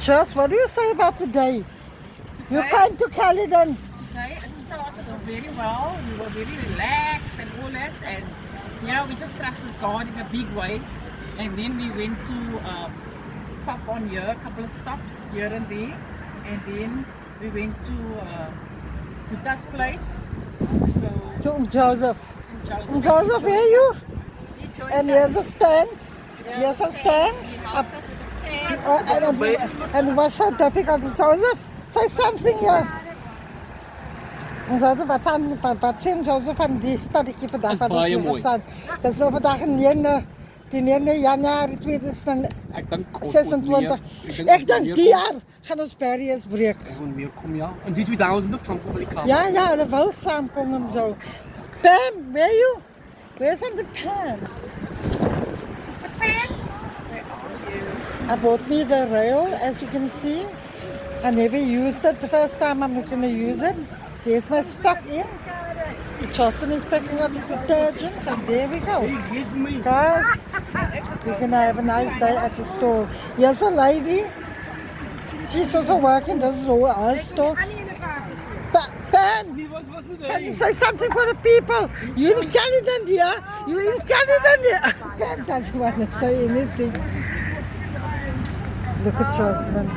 Charles, what do you say about today? You came to Caledon. Today it started off very well. We were very relaxed and all that, and yeah, we just trusted God in a big way. And then we went to pop on here, a couple of stops here and there, and then we went to Buddha's place to go To Joseph. Joseph. Joseph, where are you? He joined And us. here's a stand. Here's a stand. He helped us with the stand. And it was so difficult. Joseph, say something here. Joseph, wat sê Joseph van die stadjie vandag? Is baie mooi. Dit is nou vandag die 9 Januarie 2026. Ek dink ons moet meer- Ek dink die jaar gaan ons barriers breek. Ons moet meer kom, ja. En die twee dames moet ook saamkom by die kamer. Ja, hulle wil saamkom en zo. Pam, where are you? Where's the Pam? Sister Pam, where are you? I bought me the rail, as you can see. I never used it. The first time I'm not going to use it. There's my stock in. Justin is picking up the detergents, and there we go. Guys, we're going to have a nice day at the store. Here's a lady. She's also working. This is all her store. Pam, can you say something for the people? You're in Canada, dear. You're in Canada, dear. Pam doesn't want to say anything. Look at Jasmine.